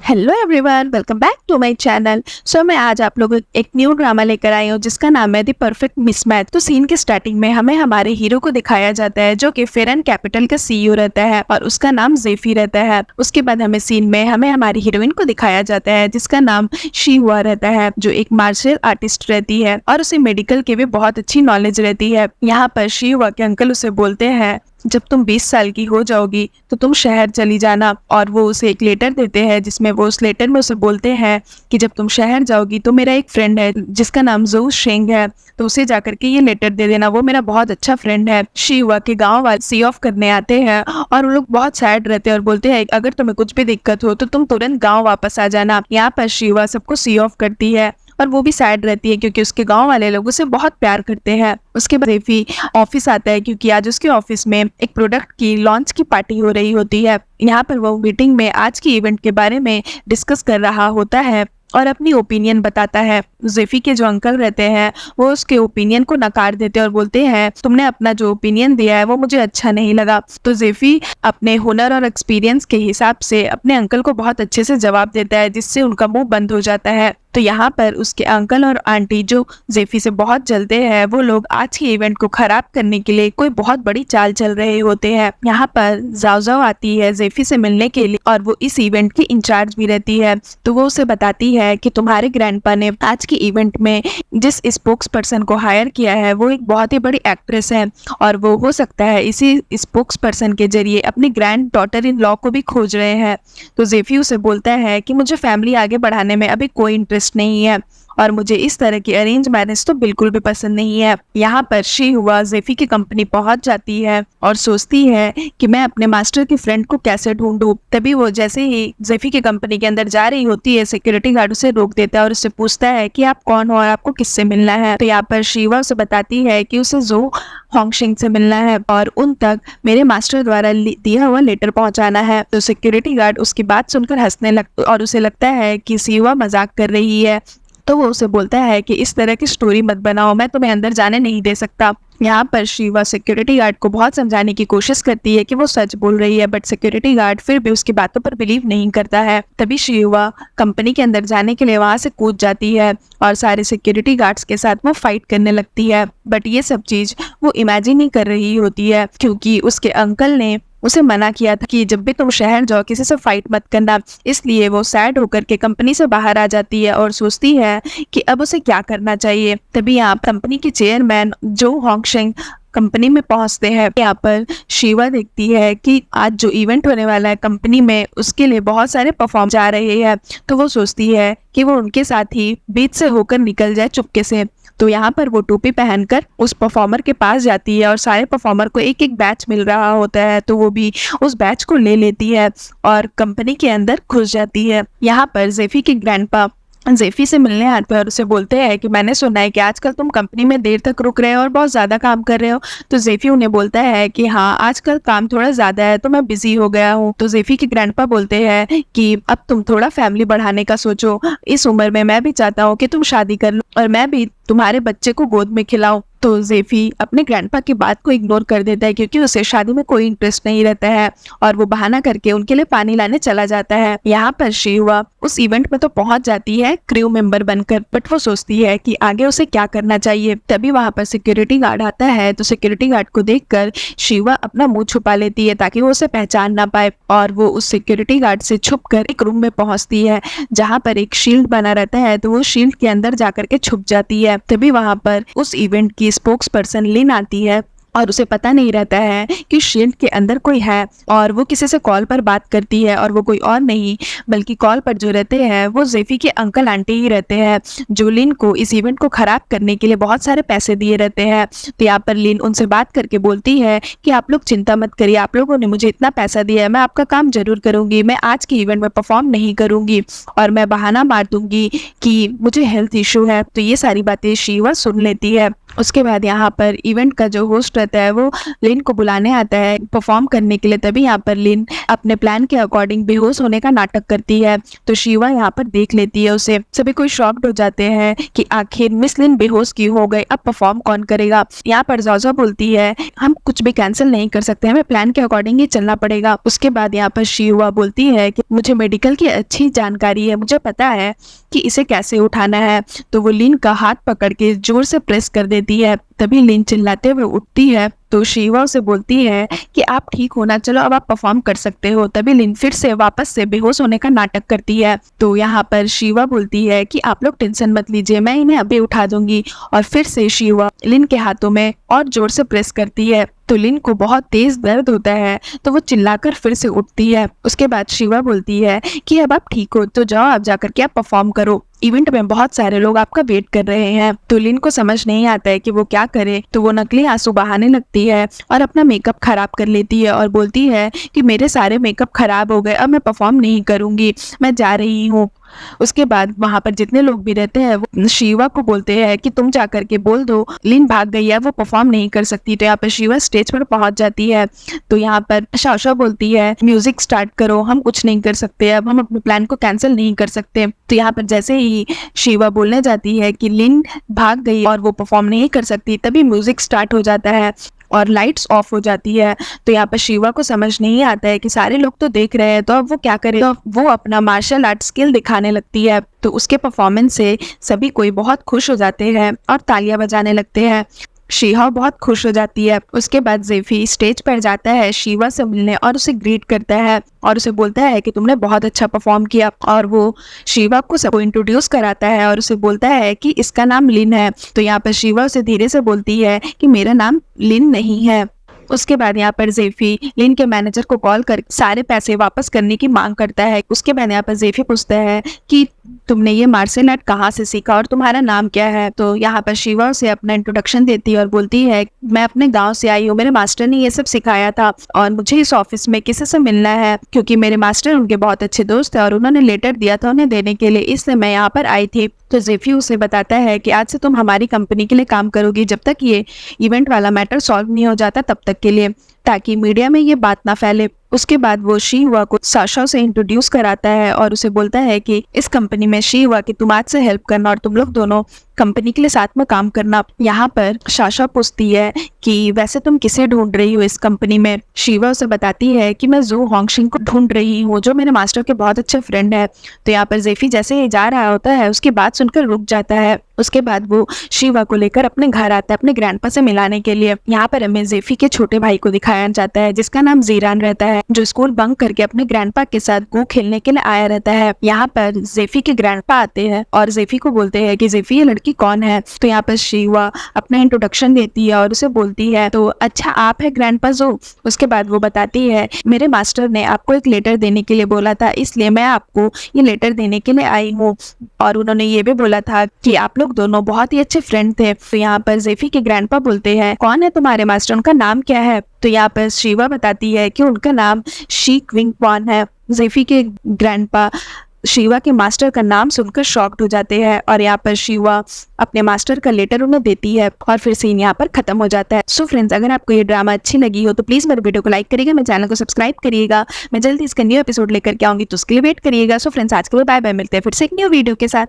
Hello everyone, welcome back to my channel. मैं आज आप लोगों को एक न्यू ड्रामा लेकर आई हूँ जिसका नाम है द परफेक्ट मिसमैच। तो सीन के स्टार्टिंग में हमें हमारे हीरो को दिखाया जाता है जो कि फेरन कैपिटल का सीईओ रहता है और उसका नाम जेफी रहता है। उसके बाद हमें सीन में हमें हमारी हीरोइन को दिखाया जाता है जिसका नाम शीहुआ रहता है, जो एक मार्शल आर्टिस्ट रहती है और उसे मेडिकल की भी बहुत अच्छी नॉलेज रहती है। यहाँ पर शीहुआ के अंकल उसे बोलते हैं जब तुम 20 साल की हो जाओगी तो तुम शहर चली जाना, और वो उसे एक लेटर देते हैं जिसमें वो उस लेटर में उसे बोलते हैं कि जब तुम शहर जाओगी तो मेरा एक फ्रेंड है जिसका नाम जोउ शेंग है, तो उसे जाकर के ये लेटर दे देना, वो मेरा बहुत अच्छा फ्रेंड है। शीहुआ के गांव वाले सी ऑफ करने आते हैं और वो लोग बहुत सैड रहते हैं और बोलते हैं अगर तुम्हें कुछ भी दिक्कत हो तो तुम तुरंत गाँव वापस आ जाना। यहाँ पर शीहुआ सबको सी ऑफ करती है और वो भी सैड रहती है क्योंकि उसके गांव वाले लोग उसे बहुत प्यार करते हैं। उसके बाद जेफी ऑफिस आता है क्योंकि आज उसके ऑफिस में एक प्रोडक्ट की लॉन्च की पार्टी हो रही होती है। यहाँ पर वो मीटिंग में आज की इवेंट के बारे में डिस्कस कर रहा होता है और अपनी ओपिनियन बताता है। जेफी के जो अंकल रहते हैं वो उसके ओपिनियन को नकार देते हैं और बोलते हैं तुमने अपना जो ओपिनियन दिया है वो मुझे अच्छा नहीं लगा। तो जेफी अपने हुनर और एक्सपीरियंस के हिसाब से अपने अंकल को बहुत अच्छे से जवाब देता है जिससे उनका मुंह बंद हो जाता है। तो यहाँ पर उसके अंकल और आंटी जो जेफी से बहुत जलते हैं वो लोग आज के इवेंट को खराब करने के लिए कोई बहुत बड़ी चाल चल रहे होते हैं। यहाँ पर जाओ आती है जेफी से मिलने के लिए और वो इस इवेंट की इंचार्ज भी रहती है। तो वो उसे बताती है कि तुम्हारे ग्रैंडपा ने आज के इवेंट में जिस स्पोक्स पर्सन को हायर किया है वो एक बहुत ही बड़ी एक्ट्रेस है और वो हो सकता है इसी स्पोक्स पर्सन के जरिए अपनी ग्रैंड डॉटर इन लॉ को भी खोज रहे हैं। तो जेफी उसे बोलता है कि मुझे फैमिली आगे बढ़ाने में अभी कोई इंटरेस्ट नहीं है और मुझे इस तरह की अरेंज मैरिज तो बिल्कुल भी पसंद नहीं है। यहाँ पर शीहुआ जेफी की कंपनी पहुंच जाती है और सोचती है कि मैं अपने मास्टर की फ्रेंड को कैसे ढूंढूं। तभी वो जैसे ही जेफी की कंपनी के अंदर जा रही होती है सिक्योरिटी गार्ड उसे रोक देता है और उससे पूछता है कि आप कौन हो और आपको किससे मिलना है। तो यहाँ पर शीहुआ उसे बताती है कि उसे जो होंगशिंग से मिलना है और उन तक मेरे मास्टर द्वारा दिया हुआ लेटर पहुंचाना है। तो सिक्योरिटी गार्ड उसकी बात सुनकर हंसने लगता और उसे लगता है कि शीहुआ मजाक कर रही है। तो वो उसे बोलता है कि इस तरह की स्टोरी मत बनाओ, मैं तुम्हें अंदर जाने नहीं दे सकता। यहाँ पर शीहुआ सिक्योरिटी गार्ड को बहुत समझाने की कोशिश करती है कि वो सच बोल रही है, बट सिक्योरिटी गार्ड फिर भी उसकी बातों पर बिलीव नहीं करता है। तभी शीहुआ कंपनी के अंदर जाने के लिए वहां से कूद जाती है और सारे सिक्योरिटी गार्ड्स के साथ वो फाइट करने लगती है। बट ये सब चीज वो इमेजिन ही कर रही होती है क्योंकि उसके अंकल ने उसे मना किया था कि जब भी तुम शहर जाओ किसी से फाइट मत करना। इसलिए वो सैड होकर के कंपनी से बाहर आ जाती है और सोचती है कि अब उसे क्या करना चाहिए। तभी यहाँ कंपनी के चेयरमैन जो होंगशिंग कंपनी में पहुंचते हैं। यहाँ पर शीवा देखती है कि आज जो इवेंट होने वाला है कंपनी में उसके लिए बहुत सारे परफॉर्म जा रहे हैं। तो वो सोचती है कि वो उनके साथ ही बीच से होकर निकल जाए चुपके से। तो यहाँ पर वो टोपी पहनकर उस परफॉर्मर के पास जाती है और सारे परफॉर्मर को एक एक बैच मिल रहा होता है, तो वो भी उस बैच को ले लेती है और कंपनी के अंदर घुस जाती है। यहाँ पर जेफी के ग्रैंडपा जेफी से मिलने आते हैं और उसे बोलते हैं कि मैंने सुना है कि आजकल तुम कंपनी में देर तक रुक रहे हो और बहुत ज़्यादा काम कर रहे हो। तो जेफी उन्हें बोलता है कि हाँ, आजकल काम थोड़ा ज़्यादा है तो मैं बिजी हो गया हूँ। तो जेफी के ग्रैंडपा बोलते हैं कि अब तुम थोड़ा फैमिली बढ़ाने का सोचो, इस उम्र में मैं भी चाहता हूँ कि तुम शादी कर लो और मैं भी तुम्हारे बच्चे को गोद में खिलाऊं। तो जेफी अपने ग्रैंडपा की बात को इग्नोर कर देता है क्योंकि उसे शादी में कोई इंटरेस्ट नहीं रहता है और वो बहाना करके उनके लिए पानी लाने चला जाता है। यहाँ पर शीहुआ उस इवेंट में तो पहुंच जाती है क्रू मेंबर बनकर, बट वो सोचती है कि आगे उसे क्या करना चाहिए। तभी वहां पर सिक्योरिटी गार्ड आता है। तो सिक्योरिटी गार्ड को देखकर शीहुआ अपना मुंह छुपा लेती है ताकि वो उसे पहचान ना पाए और वो उस सिक्योरिटी गार्ड से छुपकर एक रूम में पहुंचती है जहाँ पर एक शील्ड बना रहता है। तो वो शील्ड के अंदर जाकर के छुप जाती है। तभी वहां पर उस इवेंट की स्पोक्स पर्सन लिन आती है और उसे पता नहीं रहता है कि शील्ड के अंदर कोई है और वो किसी से कॉल पर बात करती है और वो कोई और नहीं बल्कि कॉल पर जो रहते हैं वो जेफी के अंकल आंटी ही रहते हैं जो लिन को इस इवेंट को खराब करने के लिए बहुत सारे पैसे दिए रहते हैं। तो यहाँ पर लिन उनसे बात करके बोलती है कि आप लोग चिंता मत करिए, आप लोगों ने मुझे इतना पैसा दिया है, मैं आपका काम जरूर करूंगी, मैं आज के इवेंट में परफॉर्म नहीं करूंगी और मैं बहाना मार दूंगी कि मुझे हेल्थ इशू है। तो ये सारी बातें शीवा सुन लेती है। उसके बाद यहाँ पर इवेंट का जो होस्ट रहता है वो लिन को बुलाने आता है परफॉर्म करने के लिए। तभी यहाँ पर लिन अपने प्लान के अकॉर्डिंग बेहोश होने का नाटक करती है, तो शिवा यहाँ पर देख लेती है उसे। सभी कोई शॉक्ड हो जाते हैं कि आखिर मिस लिन बेहोश क्यों हो गई, अब परफॉर्म कौन करेगा। यहाँ पर जोजो बोलती है हम कुछ भी कैंसिल नहीं कर सकते, हमें प्लान के अकॉर्डिंग ही चलना पड़ेगा। उसके बाद यहाँ पर शिवा बोलती है कि मुझे मेडिकल की अच्छी जानकारी है, मुझे पता है कि इसे कैसे उठाना है। तो वो लिन का हाथ पकड़ के जोर से प्रेस कर देती है। तभी लिन चिल्लाते हुए उठती है, तो शिवा उसे बोलती है कि आप ठीक होना, चलो अब आप परफॉर्म कर सकते हो। तभी लिन फिर से वापस से बेहोश होने का नाटक करती है। तो यहाँ पर शिवा बोलती है कि आप लोग टेंशन मत लीजिए, मैं इन्हें अभी उठा दूंगी। और फिर से शिवा लिन के हाथों में और जोर से प्रेस करती है, तो लिन को बहुत तेज दर्द होता है, तो वो चिल्लाकर फिर से उठती है। उसके बाद शिवा बोलती है कि अब आप ठीक हो तो जाओ, आप जाकर के आप परफॉर्म करो, इवेंट में बहुत सारे लोग आपका वेट कर रहे हैं। तो लिन को समझ नहीं आता है कि वो क्या करे, तो वो नकली आंसू बहाने लगती है और अपना मेकअप खराब कर लेती है और बोलती है कि मेरे सारे मेकअप खराब हो गए, अब मैं परफॉर्म नहीं करूंगी, मैं जा रही हूँ। उसके बाद वहां पर जितने लोग भी रहते हैं वो शिवा को बोलते हैं कि तुम जाकर के बोल दो लिन भाग गई है, वो परफॉर्म नहीं कर सकती। तो यहाँ पर शिवा स्टेज पर पहुंच जाती है। तो यहाँ पर शाशा बोलती है म्यूजिक स्टार्ट करो, हम कुछ नहीं कर सकते, अब हम अपने प्लान को कैंसिल नहीं कर सकते। तो यहाँ पर जैसे ही शिवा बोलने जाती है कि लिन भाग गई और वो परफॉर्म नहीं कर सकती, तभी म्यूजिक स्टार्ट हो जाता है और लाइट्स ऑफ हो जाती है। तो यहाँ पर शिवा को समझ नहीं आता है कि सारे लोग तो देख रहे हैं, तो अब वो क्या करे। तो वो अपना मार्शल आर्ट स्किल दिखाने लगती है। तो उसके परफॉर्मेंस से सभी कोई बहुत खुश हो जाते हैं और तालियां बजाने लगते हैं। शिहा बहुत खुश हो जाती है। उसके बाद जेफी स्टेज पर जाता है शिवा से मिलने और उसे ग्रीट करता है और उसे बोलता है कि तुमने बहुत अच्छा परफॉर्म किया। और वो शिवा को सबको इंट्रोड्यूस कराता है और उसे बोलता है कि इसका नाम लिन है। तो यहाँ पर शिवा उसे धीरे से बोलती है कि मेरा नाम लिन नहीं है। उसके बाद यहाँ पर जेफी लिन के मैनेजर को कॉल कर सारे पैसे वापस करने की मांग करता है। उसके बाद यहाँ पर जेफी पूछता है कि तुमने ये मार्शल आर्ट कहाँ से सीखा और तुम्हारा नाम क्या है। तो यहाँ पर शिवा उसे अपना इंट्रोडक्शन देती है और बोलती है मैं अपने गांव से आई हूँ, मेरे मास्टर ने ये सब सिखाया था और मुझे इस ऑफिस में किसी से मिलना है क्योंकि मेरे मास्टर उनके बहुत अच्छे दोस्त है और उन्होंने लेटर दिया था उन्हें देने के लिए, इसलिए मैं यहाँ पर आई थी। तो जेफी उसे बताता है कि आज से तुम हमारी कंपनी के लिए काम करोगी जब तक ये इवेंट वाला मैटर सॉल्व नहीं हो जाता तब तक के लिए, ताकि मीडिया में ये बात ना फैले। उसके बाद वो शिवा को साशा से इंट्रोड्यूस कराता है और उसे बोलता है कि इस कंपनी में शिवा की तुम आज से हेल्प करना और तुम लोग दोनों कंपनी के लिए साथ में काम करना। यहाँ पर साशा पूछती है कि वैसे तुम किसे ढूंढ रही हो इस कंपनी में। शिवा उसे बताती है कि मैं जू होंगशिंग को ढूंढ रही हूँ जो मेरे मास्टर के बहुत अच्छे फ्रेंड है। तो यहाँ पर जेफी जैसे ही जा रहा होता है उसकी बात सुनकर रुक जाता है। उसके बाद वो शिवा को लेकर अपने घर आता है अपने ग्रैंडपा से मिलाने के लिए। यहाँ पर हमें जेफी के छोटे भाई को दिखाया जाता है जिसका नाम जीरान रहता है, जो स्कूल बंक करके अपने ग्रैंडपा के साथ गो खेलने के लिए आया रहता है। यहाँ पर जेफी के ग्रैंडपा आते हैं और जेफी को बोलते हैं कि जेफी ये लड़की कौन है। तो यहाँ पर शिवा अपना इंट्रोडक्शन देती है और उसे बोलती है तो अच्छा आप है ग्रैंडपा जो। उसके बाद वो बताती है मेरे मास्टर ने आपको एक लेटर देने के लिए बोला था, इसलिए मैं आपको ये लेटर देने के लिए आई हूँ और उन्होंने ये भी बोला था कि आप लोग दोनों बहुत ही अच्छे फ्रेंड थे। तो यहाँ पर जेफी के ग्रैंडपा बोलते हैं कौन है तुम्हारे मास्टर, उनका नाम क्या है। तो यहाँ पर शिवा बताती है कि उनका नाम शी क्विंग पॉन है। जेफी के ग्रैंडपा शिवा के मास्टर का नाम सुनकर शॉक्ड हो जाते हैं और यहाँ पर शिवा अपने मास्टर का लेटर उन्हें देती है और फिर सीन यहाँ पर खत्म हो जाता है। सो फ्रेंड्स, अगर आपको ये ड्रामा अच्छी लगी हो तो प्लीज मेरे वीडियो को लाइक करिएगा, मेरे चैनल को सब्सक्राइब करिएगा। मैं जल्दी इसका न्यू एपिसोड लेकर के आऊंगी तो उसके लिए वेट करिएगा। सो फ्रेंड्स, आज के लिए बाय बाय, मिलते हैं फिर से एक न्यू वीडियो के साथ।